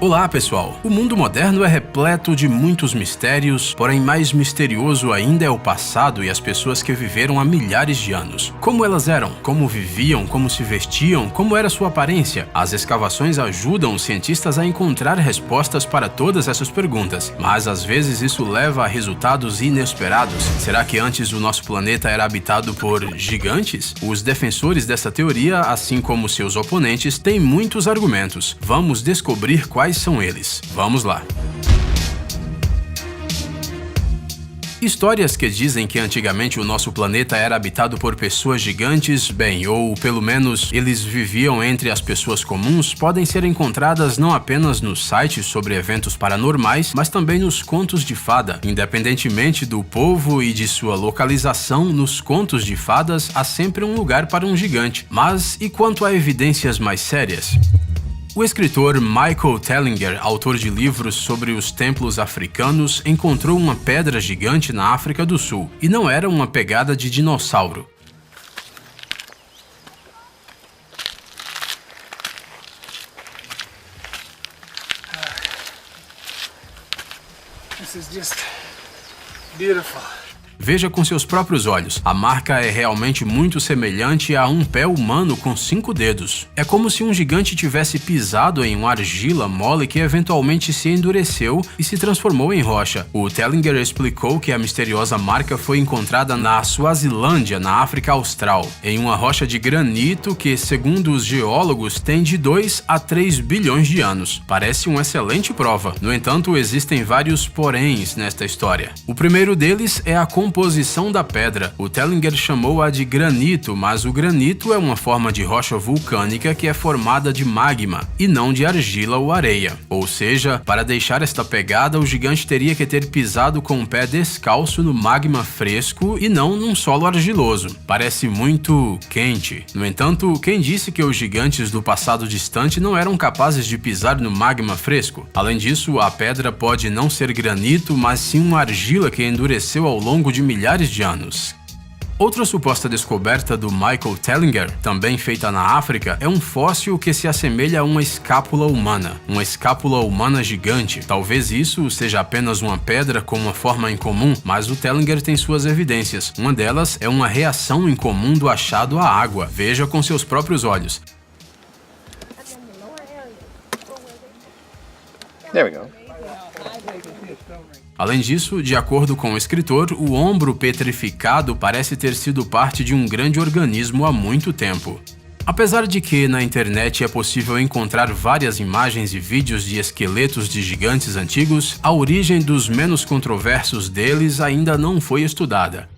Olá, pessoal! O mundo moderno é repleto de muitos mistérios, porém mais misterioso ainda é o passado e as pessoas que viveram há milhares de anos. Como elas eram? Como viviam? Como se vestiam? Como era sua aparência? As escavações ajudam os cientistas a encontrar respostas para todas essas perguntas, mas às vezes isso leva a resultados inesperados. Será que antes o nosso planeta era habitado por gigantes? Os defensores dessa teoria, assim como seus oponentes, têm muitos argumentos. Vamos descobrir quais são eles. Vamos lá! Histórias que dizem que antigamente o nosso planeta era habitado por pessoas gigantes, bem, ou pelo menos eles viviam entre as pessoas comuns, podem ser encontradas não apenas nos sites sobre eventos paranormais, mas também nos contos de fada. Independentemente do povo e de sua localização, nos contos de fadas há sempre um lugar para um gigante. Mas e quanto a evidências mais sérias? O escritor Michael Tellinger, autor de livros sobre os templos africanos, encontrou uma pedra gigante na África do Sul, e não era uma pegada de dinossauro. This is just beautiful. Veja com seus próprios olhos, a marca é realmente muito semelhante a um pé humano com 5 dedos. É como se um gigante tivesse pisado em uma argila mole que eventualmente se endureceu e se transformou em rocha. O Tellinger explicou que a misteriosa marca foi encontrada na Suazilândia, na África Austral, em uma rocha de granito que, segundo os geólogos, tem de 2 a 3 bilhões de anos. Parece uma excelente prova. No entanto, existem vários poréns nesta história. O primeiro deles é a composição da pedra. O Tellinger chamou-a de granito, mas o granito é uma forma de rocha vulcânica que é formada de magma e não de argila ou areia. Ou seja, para deixar esta pegada, o gigante teria que ter pisado com o pé descalço no magma fresco e não num solo argiloso. Parece muito quente. No entanto, quem disse que os gigantes do passado distante não eram capazes de pisar no magma fresco? Além disso, a pedra pode não ser granito, mas sim uma argila que endureceu ao longo de milhares de anos. Outra suposta descoberta do Michael Tellinger, também feita na África, é um fóssil que se assemelha a uma escápula humana. Uma escápula humana gigante. Talvez isso seja apenas uma pedra com uma forma incomum, mas o Tellinger tem suas evidências. Uma delas é uma reação incomum do achado à água. Veja com seus próprios olhos. There we go. Além disso, de acordo com o escritor, o ombro petrificado parece ter sido parte de um grande organismo há muito tempo. Apesar de que na internet é possível encontrar várias imagens e vídeos de esqueletos de gigantes antigos, a origem dos menos controversos deles ainda não foi estudada.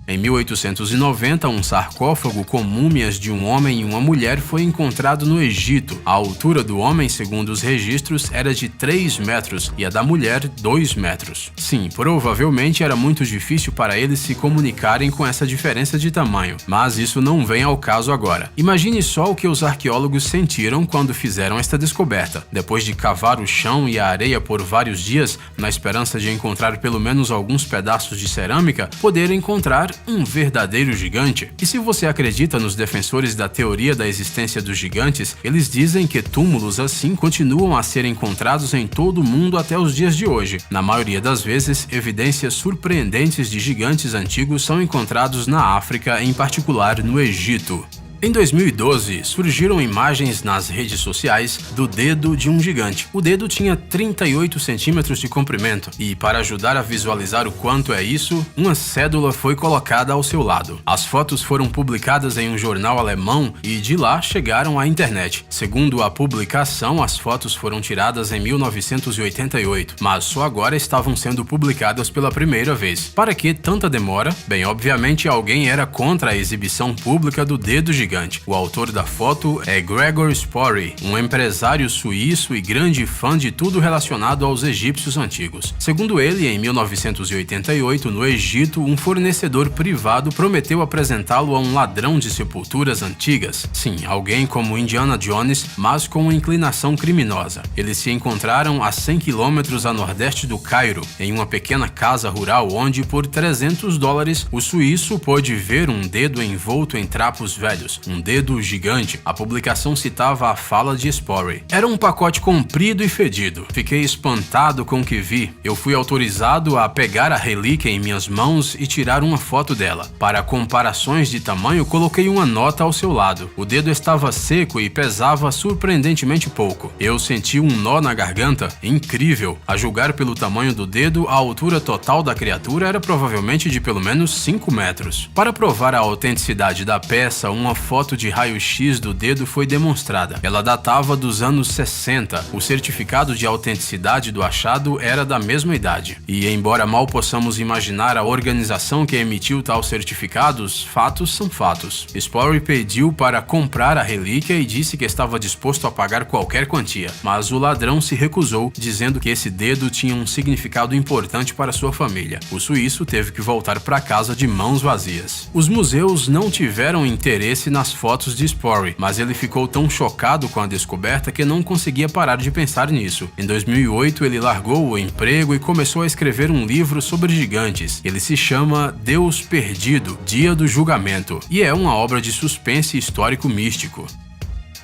Em 1890, um sarcófago com múmias de um homem e uma mulher foi encontrado no Egito. A altura do homem, segundo os registros, era de 3 metros e a da mulher 2 metros. Sim, provavelmente era muito difícil para eles se comunicarem com essa diferença de tamanho, mas isso não vem ao caso agora. Imagine só o que os arqueólogos sentiram quando fizeram esta descoberta. Depois de cavar o chão e a areia por vários dias, na esperança de encontrar pelo menos alguns pedaços de cerâmica, poder encontrar um verdadeiro gigante. E se você acredita nos defensores da teoria da existência dos gigantes, eles dizem que túmulos assim continuam a ser encontrados em todo o mundo até os dias de hoje. Na maioria das vezes, evidências surpreendentes de gigantes antigos são encontrados na África, em particular no Egito. Em 2012, surgiram imagens nas redes sociais do dedo de um gigante. O dedo tinha 38 centímetros de comprimento e, para ajudar a visualizar o quanto é isso, uma cédula foi colocada ao seu lado. As fotos foram publicadas em um jornal alemão e de lá chegaram à internet. Segundo a publicação, as fotos foram tiradas em 1988, mas só agora estavam sendo publicadas pela primeira vez. Para que tanta demora? Bem, obviamente alguém era contra a exibição pública do dedo gigante. O autor da foto é Gregor Spory, um empresário suíço e grande fã de tudo relacionado aos egípcios antigos. Segundo ele, em 1988, no Egito, um fornecedor privado prometeu apresentá-lo a um ladrão de sepulturas antigas. Sim, alguém como Indiana Jones, mas com uma inclinação criminosa. Eles se encontraram a 100 quilômetros a nordeste do Cairo, em uma pequena casa rural onde, por $300, o suíço pôde ver um dedo envolto em trapos velhos. centímetros, um dedo gigante. A publicação citava a fala de Sporry. Era um pacote comprido e fedido. Fiquei espantado com o que vi. Eu fui autorizado a pegar a relíquia em minhas mãos e tirar uma foto dela. Para comparações de tamanho, coloquei uma nota ao seu lado. O dedo estava seco e pesava surpreendentemente pouco. Eu senti um nó na garganta. Incrível! A julgar pelo tamanho do dedo, a altura total da criatura era provavelmente de pelo menos 5 metros. Para provar a autenticidade da peça, uma foto de raio-x do dedo foi demonstrada. Ela datava dos anos 60. O certificado de autenticidade do achado era da mesma idade. E embora mal possamos imaginar a organização que emitiu tal certificados, fatos são fatos. Sporry pediu para comprar a relíquia e disse que estava disposto a pagar qualquer quantia, mas o ladrão se recusou, dizendo que esse dedo tinha um significado importante para sua família. O suíço teve que voltar para casa de mãos vazias. Os museus não tiveram interesse nas fotos de Sporry, mas ele ficou tão chocado com a descoberta que não conseguia parar de pensar nisso. Em 2008, ele largou o emprego e começou a escrever um livro sobre gigantes. Ele se chama Deus Perdido, Dia do Julgamento, e é uma obra de suspense histórico místico.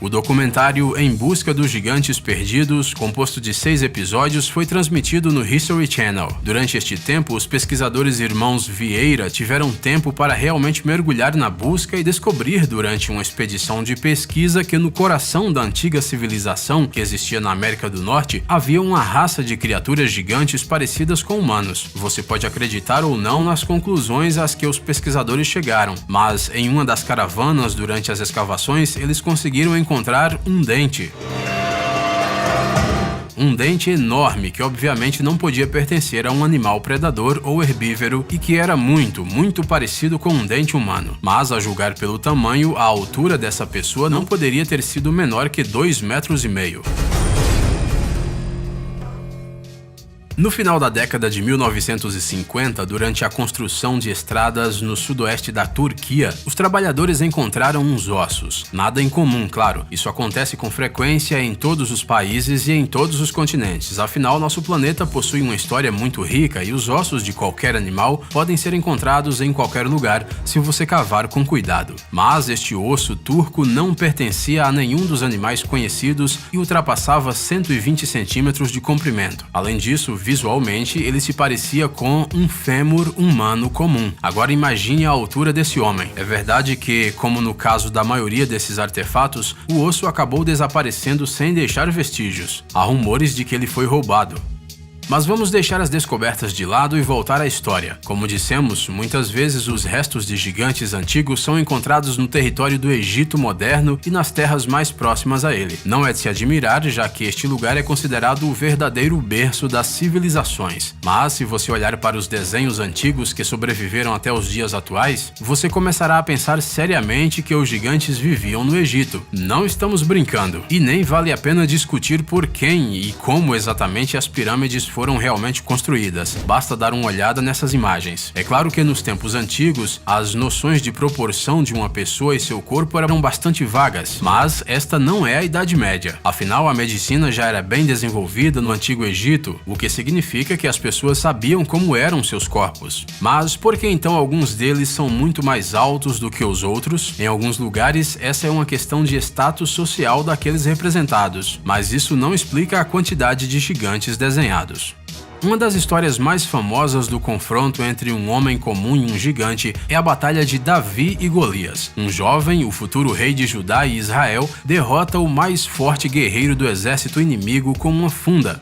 O documentário Em Busca dos Gigantes Perdidos, composto de 6 episódios, foi transmitido no History Channel. Durante este tempo, os pesquisadores irmãos Vieira tiveram tempo para realmente mergulhar na busca e descobrir durante uma expedição de pesquisa que no coração da antiga civilização que existia na América do Norte, havia uma raça de criaturas gigantes parecidas com humanos. Você pode acreditar ou não nas conclusões às que os pesquisadores chegaram, mas em uma das caravanas durante as escavações, eles conseguiram encontrar um dente. Um dente enorme que obviamente não podia pertencer a um animal predador ou herbívoro e que era muito parecido com um dente humano. Mas, a julgar pelo tamanho, a altura dessa pessoa não poderia ter sido menor que 2,5 metros. No final da década de 1950, durante a construção de estradas no sudoeste da Turquia, os trabalhadores encontraram uns ossos. Nada incomum, claro. Isso acontece com frequência em todos os países e em todos os continentes. Afinal, nosso planeta possui uma história muito rica e os ossos de qualquer animal podem ser encontrados em qualquer lugar se você cavar com cuidado. Mas este osso turco não pertencia a nenhum dos animais conhecidos e ultrapassava 120 centímetros de comprimento. Além disso, visualmente, ele se parecia com um fêmur humano comum. Agora imagine a altura desse homem. É verdade que, como no caso da maioria desses artefatos, o osso acabou desaparecendo sem deixar vestígios. Há rumores de que ele foi roubado. Mas vamos deixar as descobertas de lado e voltar à história. Como dissemos, muitas vezes os restos de gigantes antigos são encontrados no território do Egito moderno e nas terras mais próximas a ele. Não é de se admirar, já que este lugar é considerado o verdadeiro berço das civilizações. Mas se você olhar para os desenhos antigos que sobreviveram até os dias atuais, você começará a pensar seriamente que os gigantes viviam no Egito. Não estamos brincando. E nem vale a pena discutir por quem e como exatamente as pirâmides foram realmente construídas. Basta dar uma olhada nessas imagens. É claro que nos tempos antigos, as noções de proporção de uma pessoa e seu corpo eram bastante vagas, mas esta não é a Idade Média. Afinal, a medicina já era bem desenvolvida no Antigo Egito, o que significa que as pessoas sabiam como eram seus corpos. Mas por que então alguns deles são muito mais altos do que os outros? Em alguns lugares, essa é uma questão de status social daqueles representados, mas isso não explica a quantidade de gigantes desenhados. Uma das histórias mais famosas do confronto entre um homem comum e um gigante é a batalha de Davi e Golias. Um jovem, o futuro rei de Judá e Israel, derrota o mais forte guerreiro do exército inimigo com uma funda.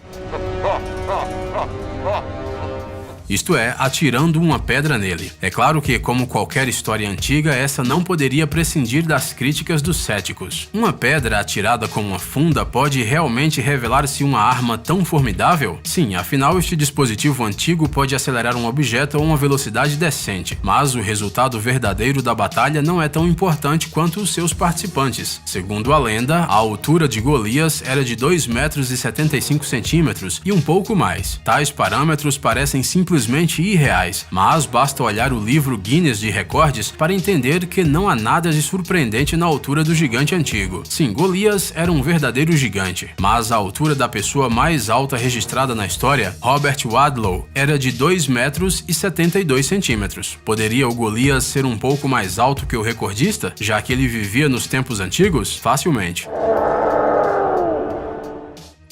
Isto é, atirando uma pedra nele. É claro que, como qualquer história antiga, essa não poderia prescindir das críticas dos céticos. Uma pedra atirada com uma funda pode realmente revelar-se uma arma tão formidável? Sim, afinal este dispositivo antigo pode acelerar um objeto a uma velocidade decente, mas o resultado verdadeiro da batalha não é tão importante quanto os seus participantes. Segundo a lenda, a altura de Golias era de 2,75 metros e um pouco mais. Tais parâmetros parecem simplesmente simplesmente irreais, mas basta olhar o livro Guinness de Recordes para entender que não há nada de surpreendente na altura do gigante antigo. Sim, Golias era um verdadeiro gigante, mas a altura da pessoa mais alta registrada na história, Robert Wadlow, era de 2 metros e 72 centímetros. Poderia o Golias ser um pouco mais alto que o recordista, já que ele vivia nos tempos antigos? Facilmente.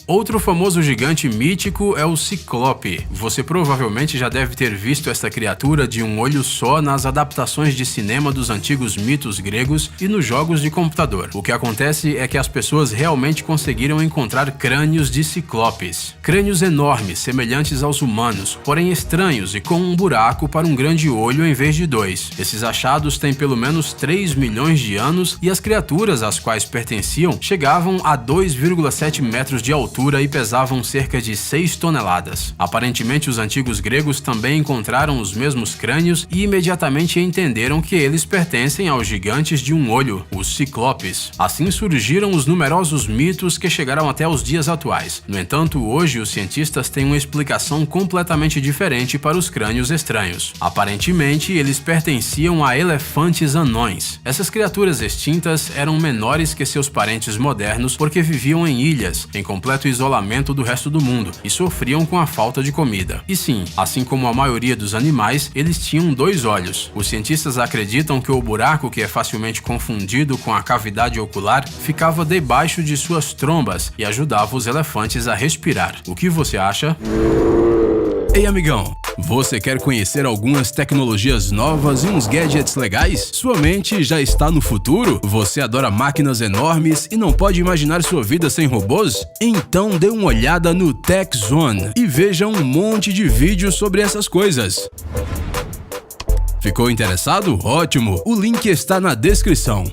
Outro famoso gigante mítico é o Ciclope. Você provavelmente já deve ter visto esta criatura de um olho só nas adaptações de cinema dos antigos mitos gregos e nos jogos de computador. O que acontece é que as pessoas realmente conseguiram encontrar crânios de ciclopes. Crânios enormes, semelhantes aos humanos, porém estranhos e com um buraco para um grande olho em vez de 2. Esses achados têm pelo menos 3 milhões de anos e as criaturas às quais pertenciam chegavam a 2,7 metros de altura e pesavam cerca de 6 toneladas. Aparentemente, os antigos gregos também encontraram os mesmos crânios e imediatamente entenderam que eles pertencem aos gigantes de um olho, os ciclopes. Assim surgiram os numerosos mitos que chegaram até os dias atuais. No entanto, hoje os cientistas têm uma explicação completamente diferente para os crânios estranhos. Aparentemente, eles pertenciam a elefantes anões. Essas criaturas extintas eram menores que seus parentes modernos porque viviam em ilhas, em completo isolamento do resto do mundo e sofriam com a falta de comida. E sim, assim como a maioria dos animais, eles tinham 2 olhos. Os cientistas acreditam que o buraco, que é facilmente confundido com a cavidade ocular, ficava debaixo de suas trombas e ajudava os elefantes a respirar. O que você acha? Ei, amigão! Você quer conhecer algumas tecnologias novas e uns gadgets legais? Sua mente já está no futuro? Você adora máquinas enormes e não pode imaginar sua vida sem robôs? Então dê uma olhada no Tech Zone e veja um monte de vídeos sobre essas coisas. Ficou interessado? Ótimo! O link está na descrição.